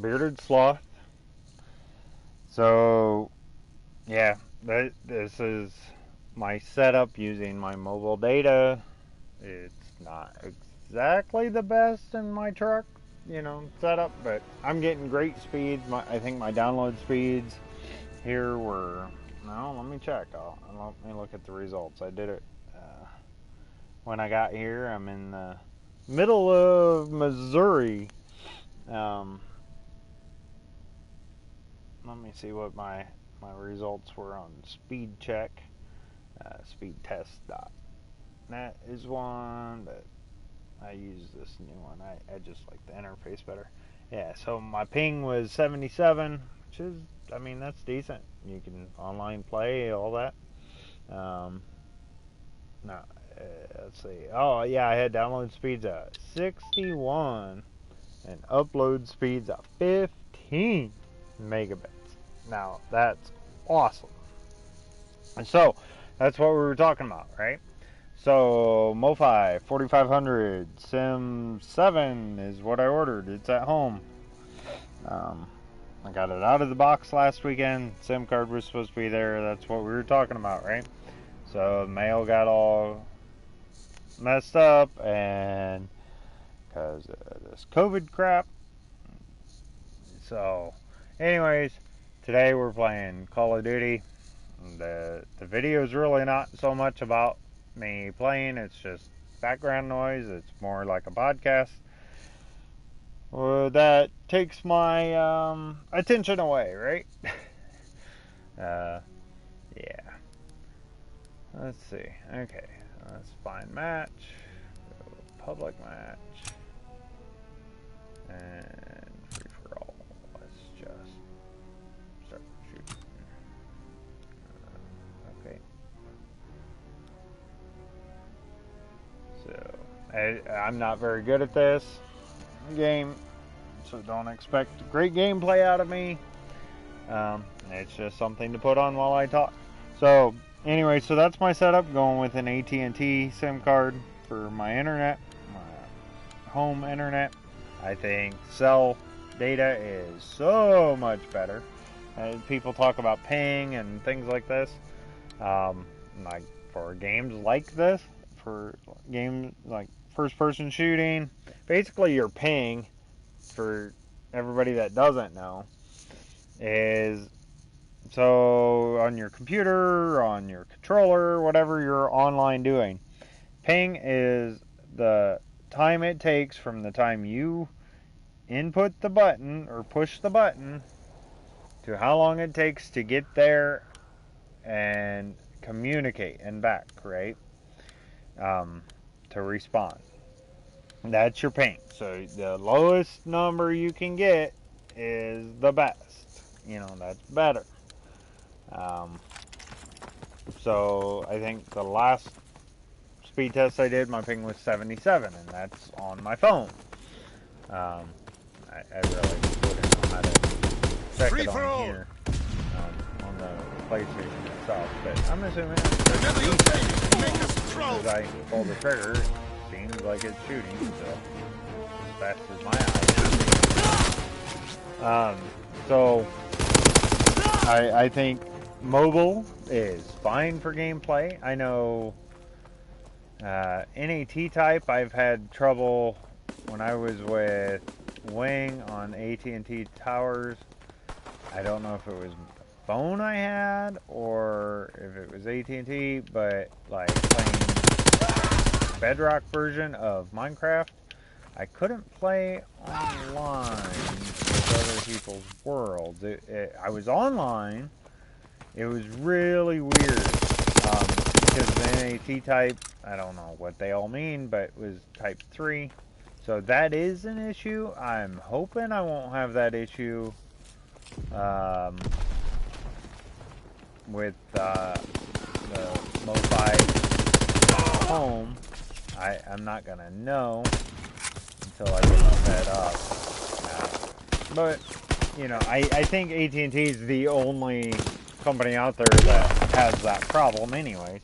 Bearded Sloth. So, yeah, this is my setup using my mobile data. It's not exactly the best in my truck, setup, but I'm getting great speeds. I think my download speeds here were, no, let me check. Let me look at the results. I did it when I got here. I'm in the middle of Missouri. Let me see what my results were on speed check. Speedtest.net is one, but I use this new one. I just like the interface better. Yeah, so my ping was 77, which is, that's decent. You can online play, all that. No, let's see. Oh, yeah, I had download speeds at 61 and upload speeds at 15 megabits. Now, that's awesome. And so, that's what we were talking about, right? So, MoFi 4500 Sim 7 is what I ordered. It's at home. I got it out of the box last weekend. SIM card was supposed to be there. That's what we were talking about, right? So, the mail got all messed up, and because of this COVID crap. So, anyways, today we're playing Call of Duty. The video is really not so much about me playing. It's just background noise. It's more like a podcast. Well, that takes my attention away, right? Yeah. Let's see. Okay, let's find match. Go public match. And free for all. Let's just start shooting. Okay. So, I'm not very good at this game, so don't expect great gameplay out of me. It's just something to put on while I talk. So, anyway, so that's my setup, going with an AT&T SIM card for my internet, my home internet. I think cell data is so much better. People talk about ping and things like this. Like for games like this, for games like first-person shooting, basically your ping, for everybody that doesn't know, is so on your computer, on your controller, whatever you're online doing. Ping is the time it takes from the time you input the button or push the button to how long it takes to get there and communicate and back, right? To respond. That's your ping. So the lowest number you can get is the best. That's better. So I think the last speed test I did, my ping was 77, and that's on my phone. I really wouldn't know how to check it on here, on the PlayStation itself, but I'm assuming as I pull the trigger, it seems like it's shooting, so as fast as my eyes. So I think mobile is fine for gameplay. I know NAT type, I've had trouble when I was with Wing on AT&T towers. I don't know if it was the phone I had or if it was AT&T, but like playing Bedrock version of Minecraft, I couldn't play online with other people's worlds. I was online. It was really weird because the NAT type, I don't know what they all mean, but it was type 3. So that is an issue. I'm hoping I won't have that issue with the MoFi home. I'm not going to know until I get set up. But, I think AT&T is the only company out there that has that problem anyways.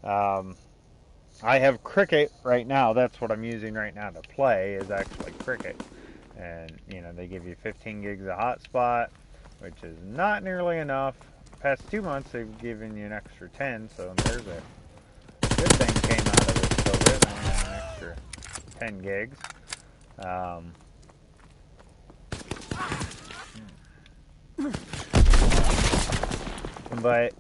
I have Cricket right now. That's what I'm using right now to play, is actually Cricket. and you know they give you 15 gigs of hotspot, which is not nearly enough. Past 2 months they've given you an extra 10, so there's a good thing came out of this COVID. I had an extra 10 gigs. But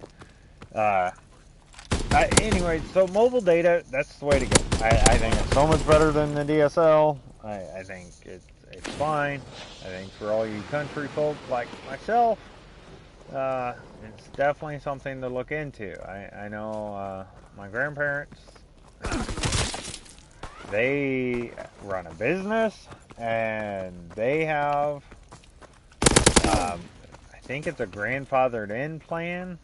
anyway, so mobile data, that's the way to go. I think it's so much better than the DSL. I think it's fine. I think for all you country folk like myself, it's definitely something to look into. I know my grandparents, they run a business, and they have, I think it's a grandfathered in plan.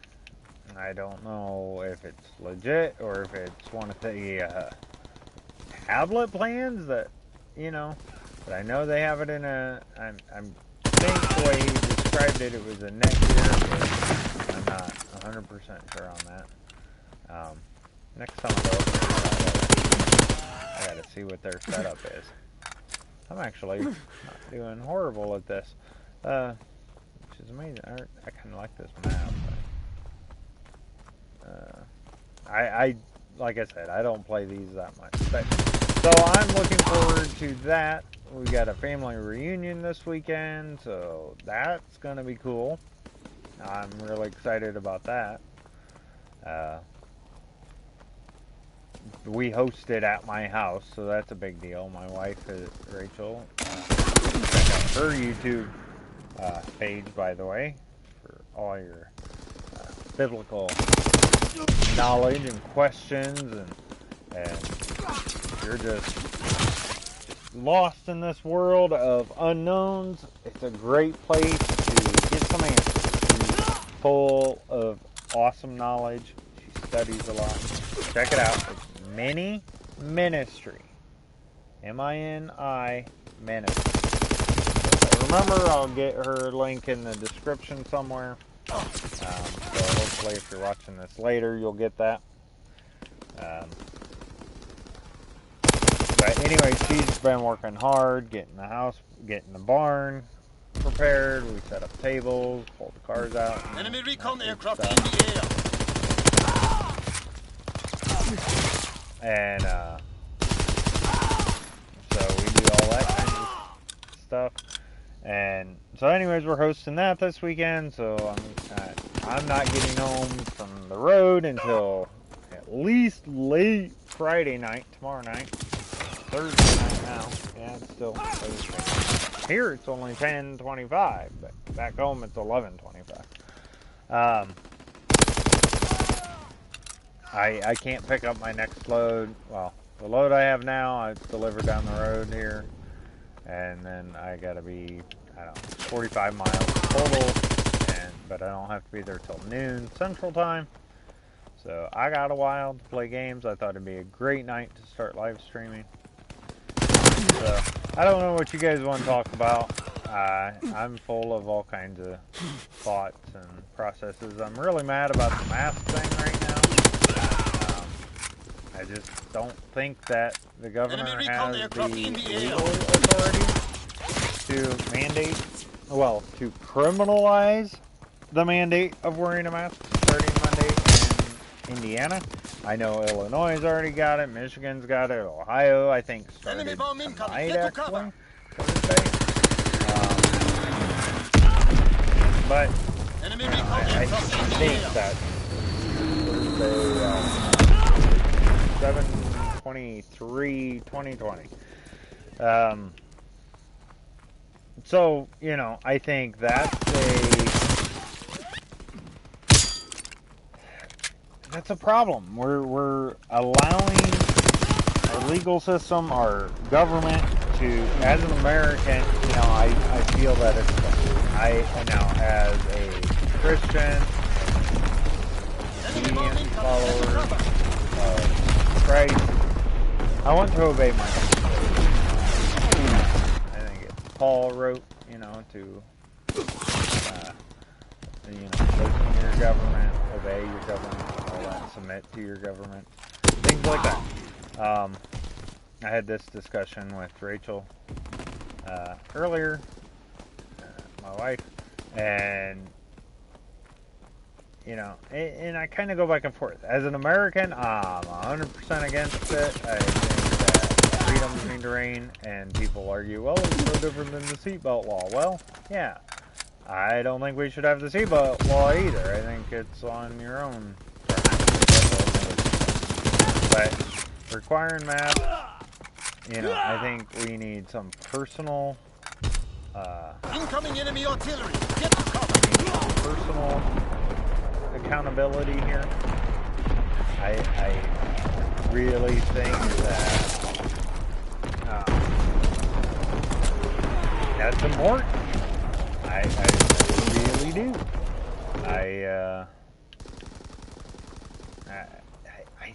I don't know if it's legit or if it's one of the tablet plans that, you know, but I know they have it in a, I think the way he described it, it was a Netgear, but I'm not 100% sure on that. Next time I go over there, I gotta see what their setup is. I'm actually not doing horrible at this, which is amazing. I kind of like this map. I like I said, I don't play these that much. But, so I'm looking forward to that. We got a family reunion this weekend, so that's gonna be cool. I'm really excited about that. We hosted at my house, so that's a big deal. My wife, Rachel, check out her YouTube page, by the way, for all your biblical knowledge and questions, and you're just lost in this world of unknowns. It's a great place to get some answers. She's full of awesome knowledge. She studies a lot. Check it out. It's Mini Ministry. M-I-N-I Ministry. Remember, I'll get her link in the description somewhere. So hopefully if you're watching this later, you'll get that. But anyway, she's been working hard, getting the house, getting the barn prepared. We set up tables, pulled the cars out. Enemy recon aircraft in the air. And so we do all that kind of stuff. And so anyways, we're hosting that this weekend, so I'm not getting home from the road until at least late Friday night, tomorrow night, Thursday night now. Yeah, it's still Thursday. Here it's only 10:25, but back home it's 11:25. I can't pick up my next load. Well, the load I have now, it's delivered down the road here. And then I gotta be, I don't know, 45 miles total, but I don't have to be there till noon Central Time. So I got a while to play games. I thought it'd be a great night to start live streaming. So I don't know what you guys want to talk about. I'm full of all kinds of thoughts and processes. I'm really mad about the mask thing right now. I just don't think that the governor has the legal authority to mandate, well, to criminalize the mandate of wearing a mask starting Monday in Indiana. I know Illinois has already got it, Michigan's got it, Ohio, I think, started tonight, actually, Thursday. But, you know, I think that Thursday, 7/23/2020. So, you know, I think that's a problem. We're allowing our legal system, our government to, as an American, you know, I feel that it's, I now as a Christian, obedient follower of Christ, I want to obey my God. I think Paul wrote, you know, to, you know, listen to your government, obey your government, all that, submit to your government, things like that. I had this discussion with Rachel earlier, my wife, and you know, and I kind of go back and forth. As an American, I'm 100% against it. I think that freedoms need to reign, and people argue, well, it's no different than the seatbelt law. Well, yeah, I don't think we should have the seatbelt law either. I think it's on your own. But requiring masks, you know, I think we need some personal, Incoming enemy artillery! Get the cover! personal accountability here. I really think that that's important. I really do. I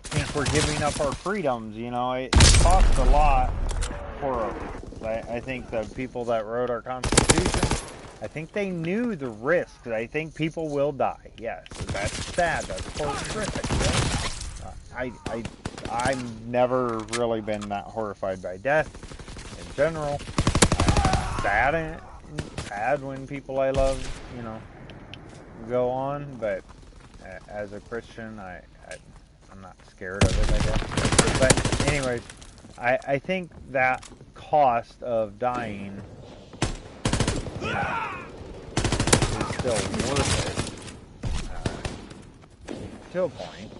think we're giving up our freedoms. You know, it costs a lot for us. I think the people that wrote our Constitution, I think they knew the risks. I think people will die. Yes, that's sad. That's horrific. I've never really been that horrified by death in general. Sad when people I love, you know, go on. But as a Christian, I'm not scared of it, I guess. But anyways, I think that cost of dying, you know, is still worth it to a point.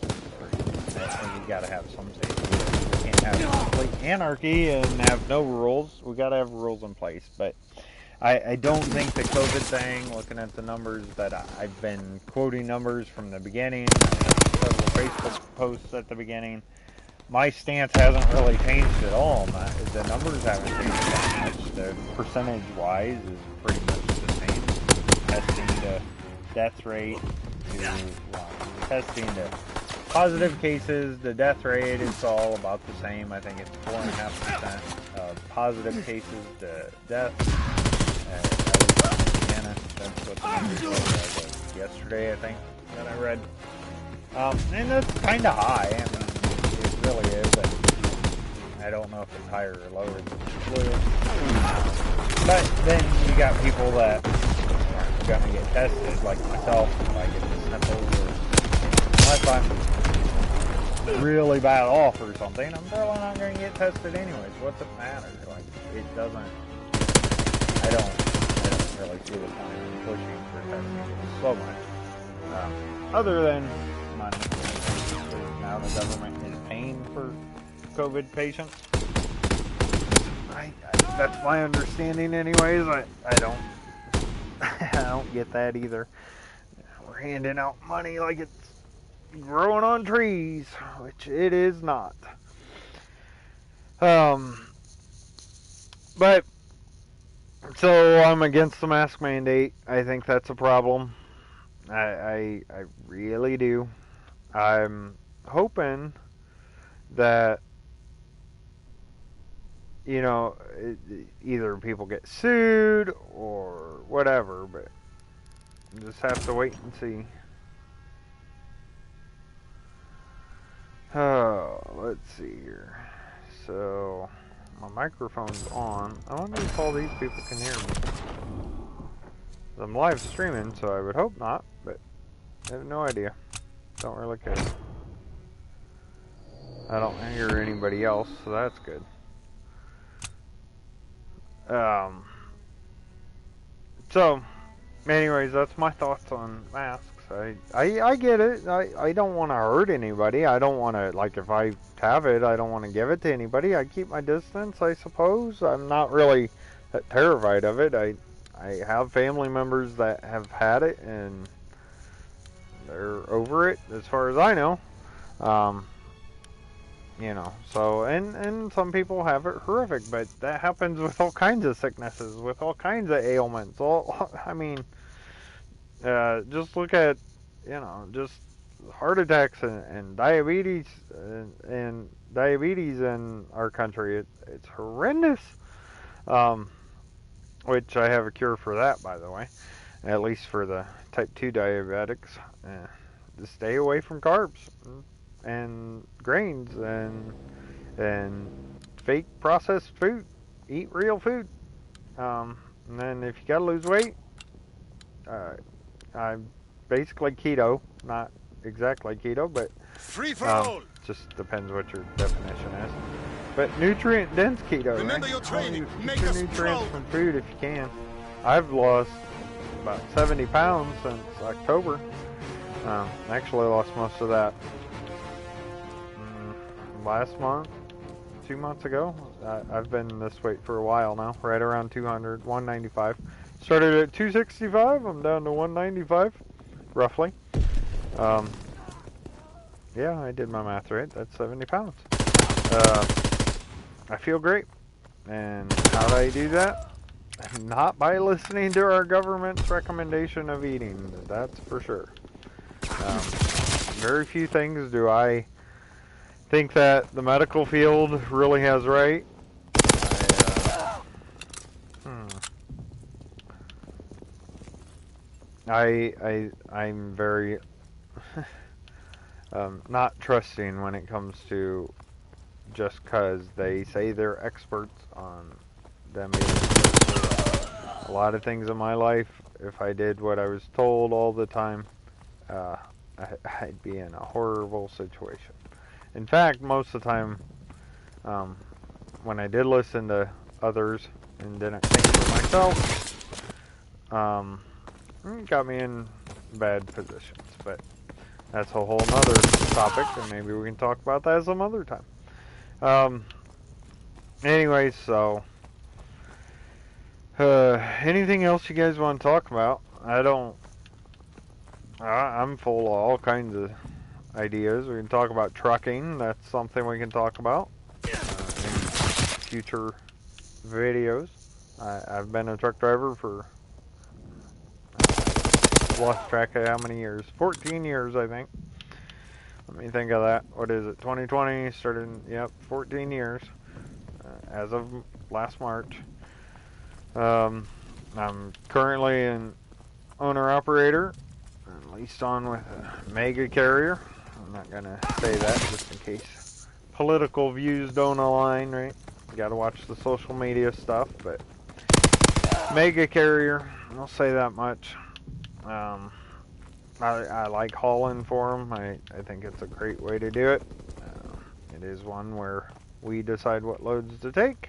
And you got to have some safety. We can't have complete anarchy and have no rules. We got to have rules in place. But I don't think the COVID thing, looking at the numbers that I've been quoting numbers from the beginning, several Facebook posts at the beginning, my stance hasn't really changed at all. The numbers haven't changed that much. The percentage-wise is pretty much the same. Testing to death rate to testing to positive cases, the death rate is all about the same. I think it's 4.5% of positive cases to death. That's what the numbers were yesterday, I think, that I read. And that's kind of high. I mean, it really is. I don't know if it's higher or lower than flu. But then you got people that aren't going to get tested, like myself, if I get the sniffles, or unless I'm really bad off or something, I'm probably not going to get tested anyways. What's it matter? Like, it doesn't. I don't really see the point in pushing for testing so much. Other than money. Now the government is paying for COVID patients. That's my understanding anyways. I don't I don't get that either. We're handing out money like it's growing on trees, which it is not. But so I'm against the mask mandate. I think that's a problem. I really do. I'm hoping that, you know, either people get sued or whatever, but just have to wait and see. Oh, let's see here. So my microphone's on. I wonder if all these people can hear me. I'm live streaming, so I would hope not, but I have no idea. Don't really care. I don't hear anybody else, so that's good. So, anyways, that's my thoughts on masks. I get it. I don't want to hurt anybody. I don't want to, like, if I have it, I don't want to give it to anybody. I keep my distance, I suppose. I'm not really that terrified of it. I have family members that have had it, and they're over it, as far as I know. You know, so, and some people have it horrific, but that happens with all kinds of sicknesses, with all kinds of ailments. I mean, just look at, you know, just heart attacks and diabetes, and diabetes in our country. It's horrendous. Which I have a cure for that, by the way, at least for the type 2 diabetics. Just stay away from carbs and grains and fake processed food. Eat real food. And then if you gotta lose weight, I'm basically keto, not exactly keto, but Free for all. just depends what your definition is. But nutrient dense keto. Remember right? your training. Always Make get your us nutrients proud. from food if you can. I've lost about 70 pounds since October. Actually lost most of that last month, 2 months ago. I've been this weight for a while now, right around 200, 195. Started at 265, I'm down to 195, roughly. Yeah, I did my math right, that's 70 pounds. I feel great. And how do I do that? Not by listening to our government's recommendation of eating, that's for sure. Very few things do I think that the medical field really has right. I'm very not trusting when it comes to just because they say they're experts on them eating. A lot of things in my life, if I did what I was told all the time, I'd be in a horrible situation. In fact, most of the time, when I did listen to others and didn't think for myself, it got me in bad positions. But that's a whole nother topic, and maybe we can talk about that some other time. Anyway, so anything else you guys want to talk about? I'm full of all kinds of ideas. We can talk about trucking. That's something we can talk about in future videos. I've been a truck driver for lost track of how many years. 14 years, I think. Let me think of that. What is it? 2020 started. Yep, 14 years as of last March. I'm currently an owner-operator, leased on with a mega carrier. I'm not gonna say that just in case political views don't align, right? You gotta watch the social media stuff, but mega carrier, I'll say that much. I like hauling for them. I think it's a great way to do it. It is one where we decide what loads to take,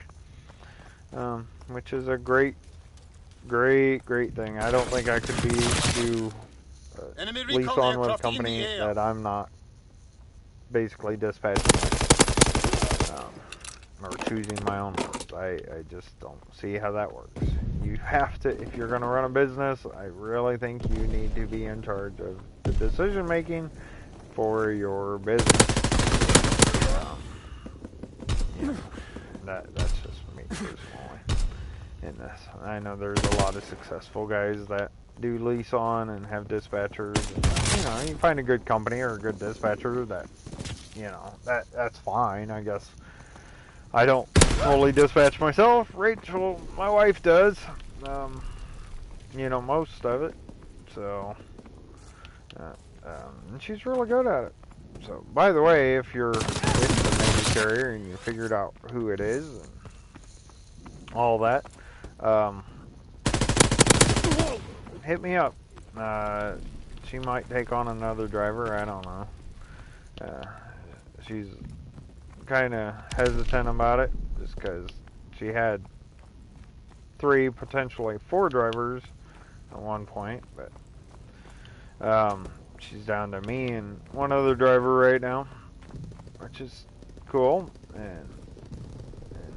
which is a great thing. I don't think I could do lease on with a company that I'm not basically dispatching or choosing my own routes. I just don't see how that works. You have to, if you're going to run a business, I really think you need to be in charge of the decision making for your business. That's just me personally in this. I know there's a lot of successful guys that do lease on and have dispatchers. And, you find a good company or a good dispatcher that, that's fine, I guess. I don't fully dispatch myself. Rachel, my wife, does. Most of it. So, and she's really good at it. So, by the way, if you're with the mega carrier and you figured out who it is and all that, hit me up. She might take on another driver. I don't know. She's kind of hesitant about it just because she had 3, potentially 4 drivers at one point, but she's down to me and one other driver right now, which is cool, and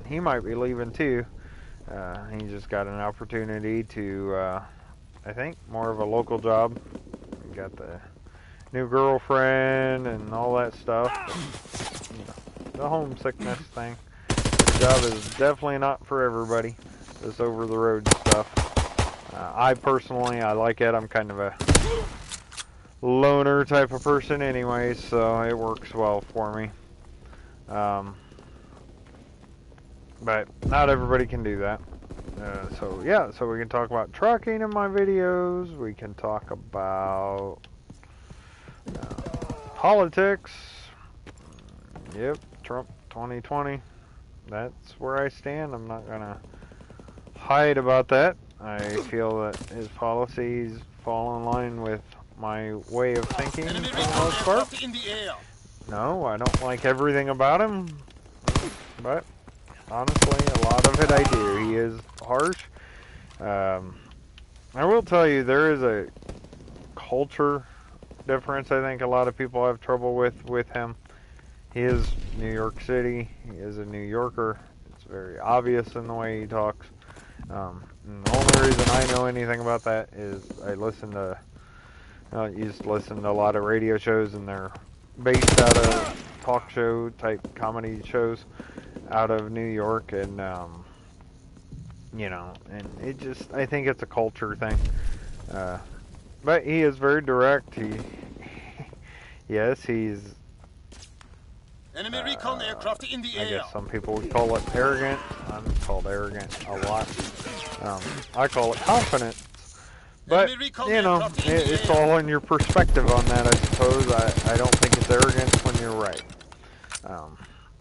he might be leaving too. He just got an opportunity to I think more of a local job. He got the new girlfriend and all that stuff, but, the homesickness thing. The job is definitely not for everybody, this over the road stuff. I personally, I like it. I'm kind of a loner type of person anyway, so it works well for me. But not everybody can do that. So we can talk about trucking in my videos. We can talk about politics. Yep, Trump 2020. That's where I stand. I'm not gonna hide about that. I feel that his policies fall in line with my way of thinking for Enemy the recon most part. aircraft in the air. No, I don't like everything about him, but honestly, a lot of it I do. He is harsh. I will tell you, there is a culture difference I think a lot of people have trouble with him. He is New York City. He is a New Yorker. It's very obvious in the way he talks. And the only reason I know anything about that is I listen to, used to listen to a lot of radio shows, and they're based out of talk show type comedy shows out of New York, and you know, and it just, I think it's a culture thing. But he is very direct. Yes, he's Enemy recon aircraft in the air. I guess some people would call it arrogant. I'm called arrogant a lot. I call it confidence. But, you know, it's all in your perspective on that, I suppose. I don't think it's arrogance when you're right.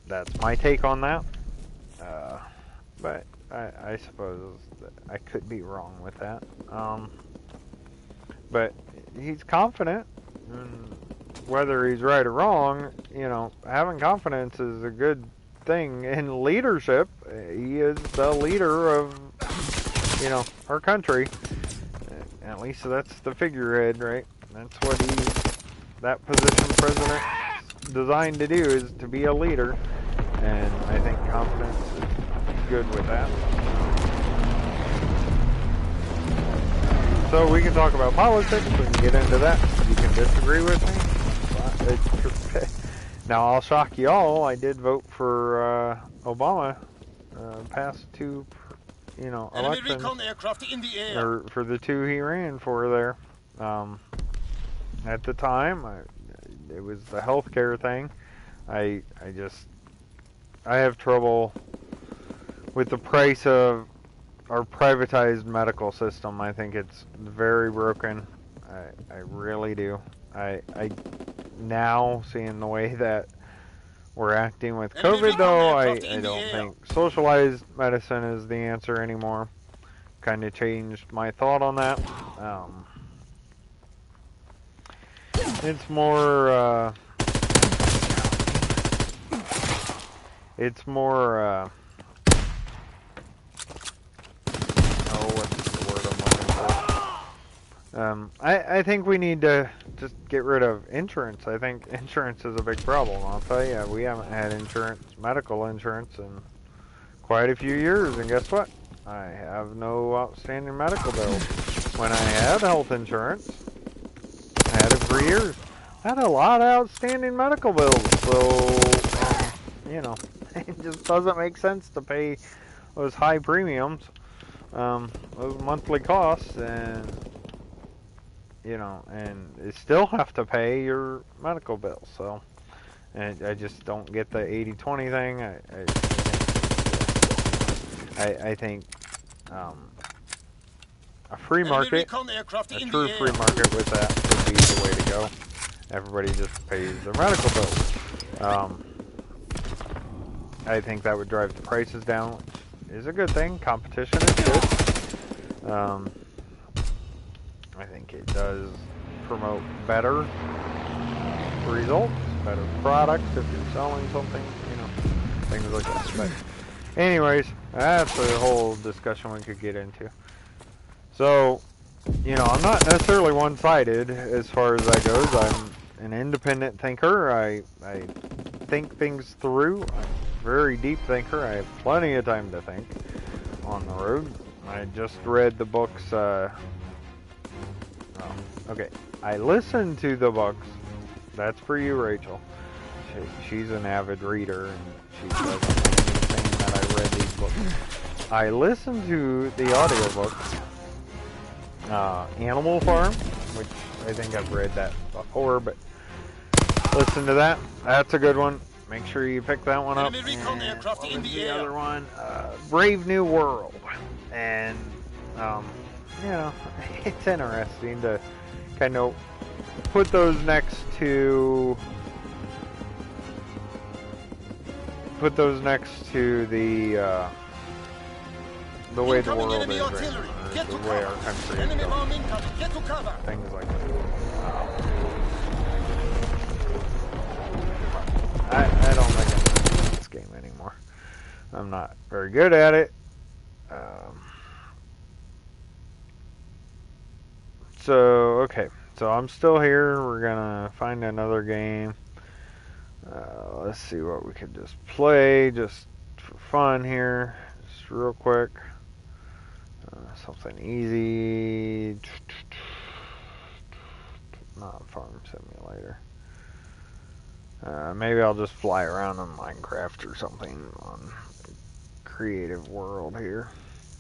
That's my take on that. But I suppose that I could be wrong with that. But he's confident. And whether he's right or wrong, you know, having confidence is a good thing in leadership. He is the leader of, you know, our country. At least that's the figurehead, right? That's what that position president is designed to do, is to be a leader. And I think confidence is good with that. So we can talk about politics, we can get into that. You can disagree with me. Now I'll shock y'all, I did vote for Obama past two, you know, elections, or for the two he ran for there. At the time, it was the healthcare thing. I have trouble with the price of our privatized medical system. I think it's very broken. I really do. I now, seeing the way that we're acting with COVID, though, I don't think socialized medicine is the answer anymore. Kind of changed my thought on that. It's more, what's the word I'm looking for? I think we need to just get rid of insurance. I think insurance is a big problem. I'll tell you, we haven't had insurance, medical insurance, in quite a few years, and guess what? I have no outstanding medical bills. When I had health insurance, I had it for years. I had a lot of outstanding medical bills, so, you know, it just doesn't make sense to pay those high premiums, those monthly costs, and, you know, and you still have to pay your medical bills. So, and I just don't get the 80-20 thing. I think a free market, a true free market with that would be the way to go. Everybody just pays their medical bills. I think that would drive the prices down, which is a good thing. Competition is good. I think it does promote better results, better products if you're selling something, you know, things like that. But anyways, that's a whole discussion we could get into. So, you know, I'm not necessarily one-sided as far as that goes. I'm an independent thinker. I think things through. I'm a very deep thinker. I have plenty of time to think on the road. I just read the books, okay, I listened to the books. That's for you, Rachel. She's an avid reader, and she doesn't think that I read these books. I listened to the audiobooks. Animal Farm, which I think I've read that before, but listen to that. That's a good one. Make sure you pick that one up. And what was the other one? Brave New World. And, you know, it's interesting to kind of put those next to the way the Incoming world enemy is right artillery. now, Get the to way our cover. country is Enemy going, bomb incoming. Get to cover. things like that. I don't think I'm good at this game anymore. I'm not very good at it. So, okay. So I'm still here. We're going to find another game. Let's see what we could just play just for fun here. Just real quick. Something easy. Not Farm Simulator. Maybe I'll just fly around in Minecraft or something on Creative World here.